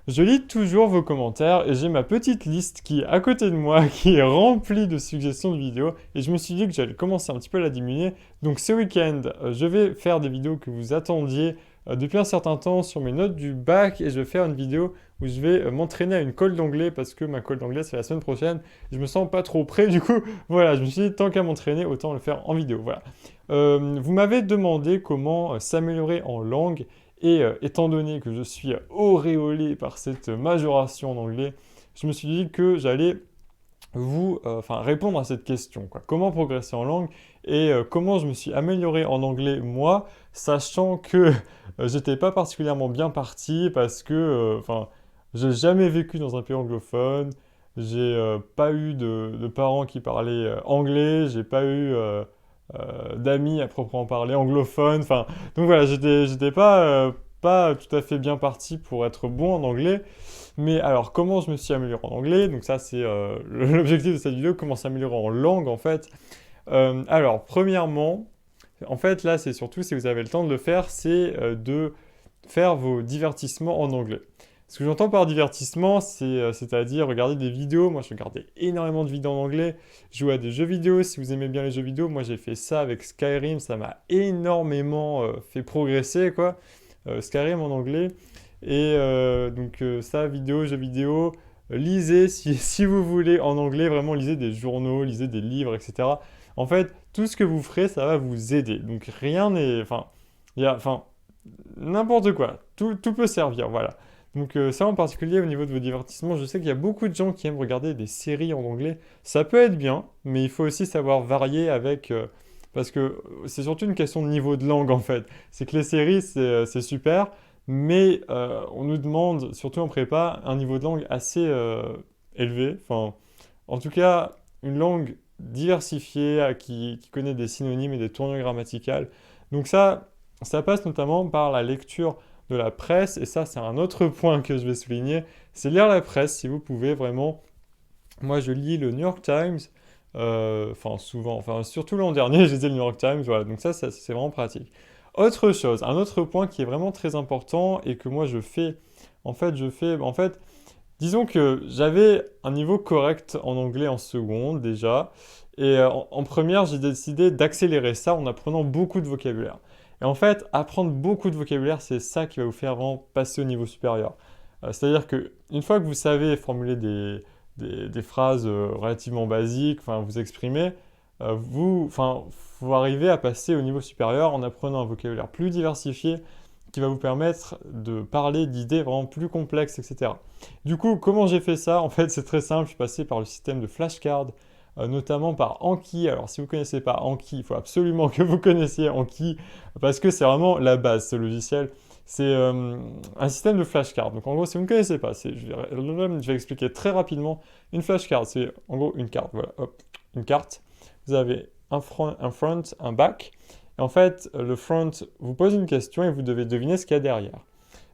Je lis toujours vos commentaires et j'ai ma petite liste qui est à côté de moi, qui est remplie de suggestions de vidéos. Et je me suis dit que j'allais commencer un petit peu à la diminuer. Donc ce week-end, je vais faire des vidéos que vous attendiez depuis un certain temps sur mes notes du bac. Et je vais faire une vidéo où je vais m'entraîner à une colle d'anglais parce que ma colle d'anglais c'est la semaine prochaine. Je me sens pas trop prêt. Du coup, voilà, je me suis dit tant qu'à m'entraîner, autant le faire en vidéo. Voilà. Vous m'avez demandé comment s'améliorer en langue. Et étant donné que je suis auréolé par cette majoration en anglais, je me suis dit que j'allais répondre à cette question, quoi. Comment progresser en langue et comment je me suis amélioré en anglais moi, sachant que j'étais pas particulièrement bien parti parce que, j'ai jamais vécu dans un pays anglophone, j'ai pas eu de parents qui parlaient anglais, j'ai pas eu d'amis à proprement parler anglophones, enfin, donc voilà, j'étais pas tout à fait bien parti pour être bon en anglais. Mais alors, comment je me suis amélioré en anglais? Donc ça, c'est l'objectif de cette vidéo, comment s'améliorer en langue, en fait. Alors, premièrement, en fait, là, c'est surtout, si vous avez le temps de le faire, c'est de faire vos divertissements en anglais. Ce que j'entends par divertissement, c'est-à-dire regarder des vidéos. Moi, je regardais énormément de vidéos en anglais. Je jouais à des jeux vidéo. Si vous aimez bien les jeux vidéo, moi, j'ai fait ça avec Skyrim. Ça m'a énormément fait progresser, quoi. Skyrim en anglais. Et ça, vidéo, jeux vidéo, lisez si vous voulez en anglais, vraiment lisez des journaux, lisez des livres, etc. En fait, tout ce que vous ferez, ça va vous aider. Donc rien n'est... enfin, n'importe quoi. Tout peut servir, voilà. Donc ça en particulier au niveau de vos divertissements, je sais qu'il y a beaucoup de gens qui aiment regarder des séries en anglais. Ça peut être bien, mais il faut aussi savoir varier avec... parce que c'est surtout une question de niveau de langue en fait. C'est que les séries, c'est super, mais on nous demande, surtout en prépa, un niveau de langue assez élevé. Enfin, en tout cas, une langue diversifiée qui connaît des synonymes et des tournures grammaticales. Donc ça passe notamment par la lecture de la presse, et ça c'est un autre point que je vais souligner, c'est lire la presse si vous pouvez vraiment. Moi je lis le New York Times, souvent, enfin surtout l'an dernier, je lisais le New York Times, voilà, donc ça c'est vraiment pratique. Autre chose, un autre point qui est vraiment très important et que moi je fais, en fait, disons que j'avais un niveau correct en anglais en seconde déjà, et en première j'ai décidé d'accélérer ça en apprenant beaucoup de vocabulaire. Et en fait, apprendre beaucoup de vocabulaire, c'est ça qui va vous faire vraiment passer au niveau supérieur. C'est-à-dire que une fois que vous savez formuler des phrases relativement basiques, enfin vous exprimer, vous arrivez à passer au niveau supérieur en apprenant un vocabulaire plus diversifié qui va vous permettre de parler d'idées vraiment plus complexes, etc. Du coup, comment j'ai fait ça? En fait, c'est très simple, je suis passé par le système de flashcards, notamment par Anki. Alors, si vous ne connaissez pas Anki, il faut absolument que vous connaissiez Anki, parce que c'est vraiment la base, ce logiciel. C'est un système de flashcards. Donc, en gros, si vous ne connaissez pas, je vais expliquer très rapidement. Une flashcard, c'est en gros une carte. Voilà, hop, une carte. Vous avez un front, un back. Et en fait, le front vous pose une question et vous devez deviner ce qu'il y a derrière.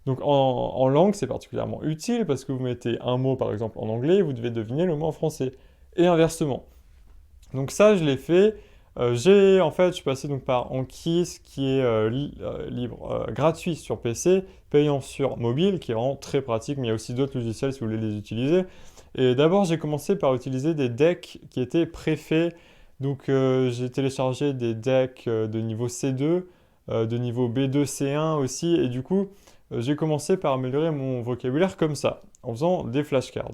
Donc en langue, c'est particulièrement utile parce que vous mettez un mot par exemple en anglais et vous devez deviner le mot en français. Et inversement. Donc ça, je l'ai fait. Je suis passé donc par Anki, qui est libre, gratuit sur PC, payant sur mobile, qui est vraiment très pratique, mais il y a aussi d'autres logiciels si vous voulez les utiliser. Et d'abord, j'ai commencé par utiliser des decks qui étaient préfaits. Donc j'ai téléchargé des decks de niveau C2, de niveau B2, C1 aussi, et du coup, j'ai commencé par améliorer mon vocabulaire comme ça, en faisant des flashcards.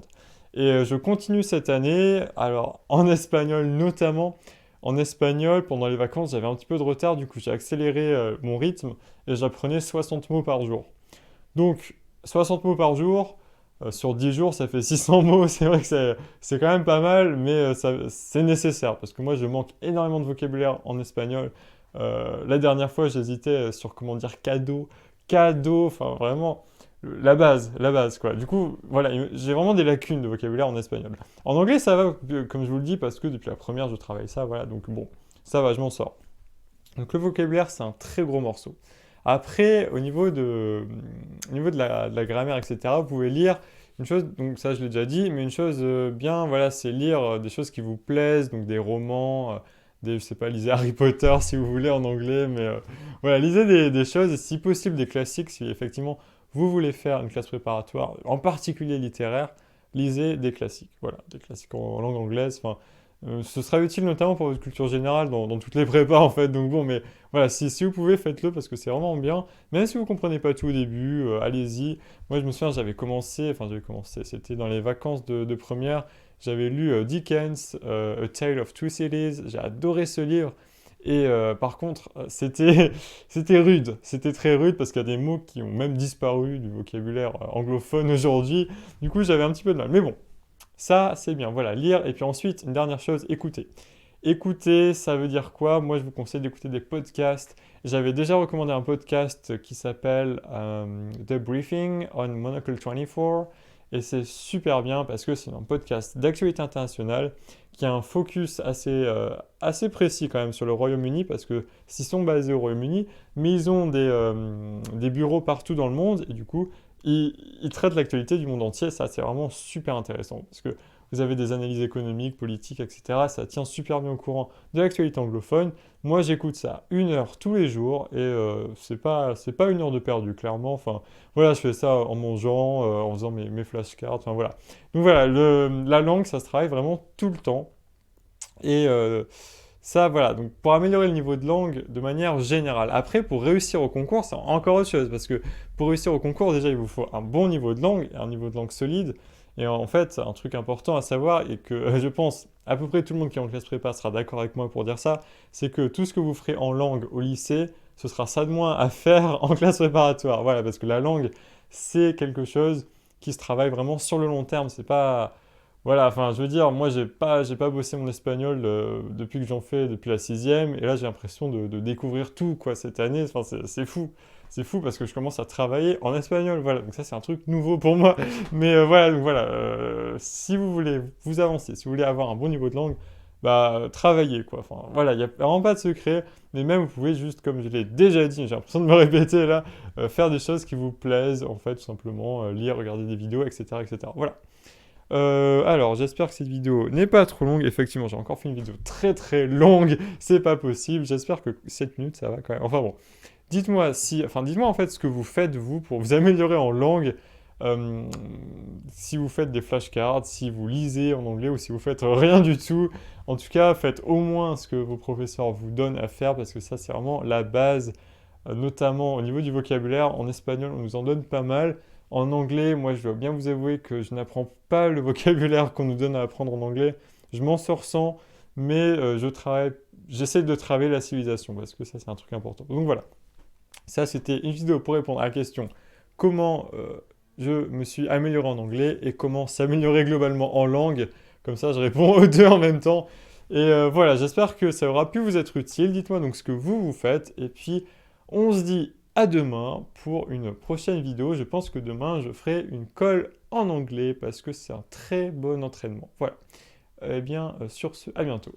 Et je continue cette année, alors en espagnol notamment. En espagnol, pendant les vacances, j'avais un petit peu de retard, du coup j'ai accéléré mon rythme et j'apprenais 60 mots par jour. Donc 60 mots par jour, sur 10 jours, ça fait 600 mots. C'est vrai que c'est quand même pas mal, mais c'est nécessaire parce que moi je manque énormément de vocabulaire en espagnol. La dernière fois, j'hésitais sur comment dire cadeau, enfin vraiment la base quoi. Du coup, voilà, j'ai vraiment des lacunes de vocabulaire en espagnol. En anglais, ça va, comme je vous le dis, parce que depuis la première, je travaille ça, voilà, donc bon, ça va, je m'en sors. Donc le vocabulaire, c'est un très gros morceau. Après, au niveau de la grammaire, etc., vous pouvez lire une chose, donc ça je l'ai déjà dit, mais une chose bien, voilà, c'est lire des choses qui vous plaisent, donc des romans, je sais pas, lisez Harry Potter si vous voulez en anglais, mais voilà, lisez des choses, et si possible des classiques, si effectivement vous voulez faire une classe préparatoire, en particulier littéraire, lisez des classiques. Voilà, des classiques en langue anglaise. Enfin, ce sera utile notamment pour votre culture générale dans toutes les prépas en fait. Donc bon, mais voilà, si vous pouvez, faites-le parce que c'est vraiment bien. Même si vous comprenez pas tout au début, allez-y. Moi, je me souviens, j'avais commencé, c'était dans les vacances de première. J'avais lu Dickens, A Tale of Two Cities. J'ai adoré ce livre. Et par contre, c'était rude. C'était très rude parce qu'il y a des mots qui ont même disparu du vocabulaire anglophone aujourd'hui. Du coup, j'avais un petit peu de mal. Mais bon, ça, c'est bien. Voilà, lire. Et puis ensuite, une dernière chose, écouter. Écouter, ça veut dire quoi? Moi, je vous conseille d'écouter des podcasts. J'avais déjà recommandé un podcast qui s'appelle The Briefing on Monocle 24. Et c'est super bien parce que c'est un podcast d'actualité internationale qui a un focus assez précis quand même sur le Royaume-Uni parce que s'ils sont basés au Royaume-Uni, mais ils ont des bureaux partout dans le monde et du coup, ils traitent l'actualité du monde entier. Ça, c'est vraiment super intéressant parce que vous avez des analyses économiques, politiques, etc. Ça tient super bien au courant de l'actualité anglophone. Moi, j'écoute ça 1 heure tous les jours et c'est pas 1 heure de perdu, clairement. Enfin, voilà, je fais ça en mangeant, en faisant mes flashcards, enfin voilà. Donc voilà, la langue, ça se travaille vraiment tout le temps. Et ça, voilà, donc pour améliorer le niveau de langue de manière générale. Après, pour réussir au concours, c'est encore autre chose, parce que pour réussir au concours, déjà, il vous faut un bon niveau de langue, un niveau de langue solide. Et en fait, un truc important à savoir, et que je pense à peu près tout le monde qui est en classe prépa sera d'accord avec moi pour dire ça, c'est que tout ce que vous ferez en langue au lycée, ce sera ça de moins à faire en classe préparatoire. Voilà, parce que la langue, c'est quelque chose qui se travaille vraiment sur le long terme. C'est pas... Voilà, enfin, je veux dire, moi, j'ai pas bossé mon espagnol depuis que j'en fais, depuis la sixième, et là, j'ai l'impression de découvrir tout, quoi, cette année. Enfin, c'est fou. C'est fou parce que je commence à travailler en espagnol, voilà. Donc ça, c'est un truc nouveau pour moi. Mais voilà, donc voilà, si vous voulez vous avancer, si vous voulez avoir un bon niveau de langue, bah, travaillez, quoi. Enfin, voilà, il n'y a vraiment pas de secret, mais même, vous pouvez juste, comme je l'ai déjà dit, j'ai l'impression de me répéter là, faire des choses qui vous plaisent, en fait, tout simplement, lire, regarder des vidéos, etc., etc. Voilà. Alors, j'espère que cette vidéo n'est pas trop longue. Effectivement, j'ai encore fait une vidéo très très longue. C'est pas possible. J'espère que 7 minutes, ça va quand même. Enfin bon, dites-moi en fait ce que vous faites vous pour vous améliorer en langue. Euh, si vous faites des flashcards, si vous lisez en anglais ou si vous faites rien du tout. En tout cas, faites au moins ce que vos professeurs vous donnent à faire parce que ça, c'est vraiment la base, notamment au niveau du vocabulaire. En espagnol, on nous en donne pas mal. En anglais, moi, je dois bien vous avouer que je n'apprends pas le vocabulaire qu'on nous donne à apprendre en anglais. Je m'en sors sans, mais j'essaie de travailler la civilisation parce que ça, c'est un truc important. Donc voilà, ça, c'était une vidéo pour répondre à la question comment je me suis amélioré en anglais et comment s'améliorer globalement en langue. Comme ça, je réponds aux deux en même temps. Et voilà, j'espère que ça aura pu vous être utile. Dites-moi donc ce que vous faites. Et puis, on se dit à demain pour une prochaine vidéo. Je pense que demain, je ferai une colle en anglais parce que c'est un très bon entraînement. Voilà. Eh bien, sur ce, à bientôt.